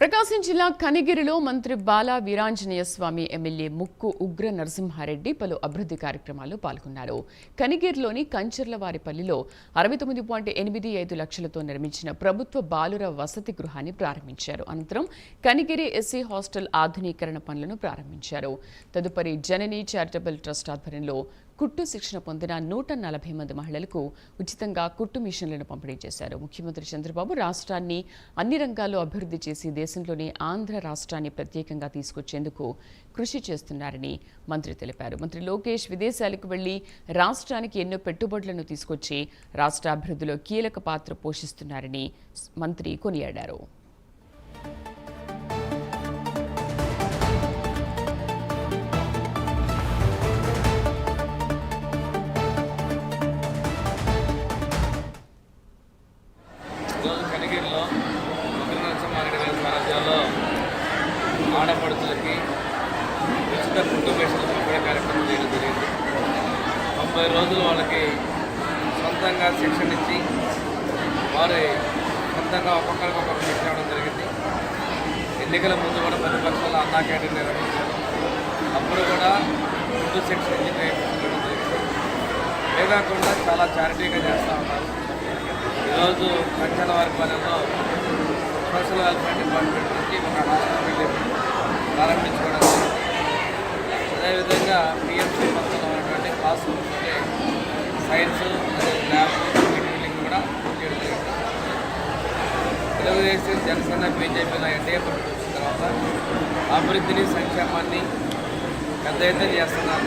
ప్రకాశం జిల్లా కనిగిరిలో మంత్రి బాలా వీరాంజనేయ స్వామి ఎమ్మెల్యే ముక్కు ఉగ్ర నరసింహారెడ్డి పలు అభివృద్ధి కార్యక్రమాల్లో పాల్గొన్నారు. కనిగిరిలోని కంచర్లవారిపల్లిలో 69.85 లక్షలతో నిర్మించిన ప్రభుత్వ బాలుర వసతి గృహాన్ని ప్రారంభించారు. అనంతరం కనిగిరి ఎస్సీ హాస్టల్ ఆధునీకరణ పనులను ప్రారంభించారు. తదుపరి జనని చారిటబుల్ ట్రస్ట్ ఆధ్వర్యంలో కుట్టు శిక్షణ పొందిన 140 మంది మహిళలకు ఉచితంగా కుట్టు మిషన్లను పంపిణీ చేశారు. ముఖ్యమంత్రి చంద్రబాబు రాష్ట్రాన్ని అన్ని రంగాల్లో అభివృద్ధి చేసి దేశంలోని ఆంధ్ర రాష్ట్రాన్ని ప్రత్యేకంగా తీసుకొచ్చేందుకు కృషి చేస్తున్నారని మంత్రి తెలిపారు. మంత్రి లోకేష్ విదేశాలకు వెళ్లి రాష్ట్రానికి ఎన్నో పెట్టుబడులను తీసుకొచ్చి రాష్ట్ర అభివృద్ధిలో కీలక పాత్ర పోషిస్తున్నారని మంత్రి కొనియాడారు. ఈరోజు కనిగిరిలో ఉగ్ర నరసింహారెడ్డి గారి సారథ్యంలో ఆడపడుచులకి ఉచిత కుట్టు మిషన్లు పంపిణీ కార్యక్రమం చేయడం జరిగింది. 90 రోజులు వాళ్ళకి సొంతంగా శిక్షణ ఇచ్చి వారి సొంతంగా ఒక్కొక్కరికొకరు శిక్షణ ఇవ్వడం జరిగింది. ఎన్నికల ముందు కూడా ప్రతిపక్షాలు అన్నా క్యాంటీన్ నిర్వహించారు. అప్పుడు కూడా కుట్టు శిక్షణ ఇచ్చి నేర్పించడం జరిగింది. ఇవే కాకుండా చాలా చారిటీగా చేస్తూ ఉన్నారు. ఈరోజు కంచర్లవారిపల్లెలో సోషల్ వెల్ఫేర్ డిపార్ట్మెంట్ నుంచి ఒక హాస్పిటల్ ప్రారంభించుకోవడం జరిగింది. అదేవిధంగా పిఎంసీ మొత్తంలో ఉన్నటువంటి క్లాస్ రూమ్స్ సైన్స్ అదే ల్యాబ్ బిల్డింగ్ కూడా చేయడం జరిగింది. తెలుగుదేశం జనసేన బీజేపీల ఎన్డీఏ ప్రభుత్వం వచ్చిన తర్వాత అభివృద్ధిని సంక్షేమాన్ని పెద్ద ఎత్తున చేస్తున్నారు.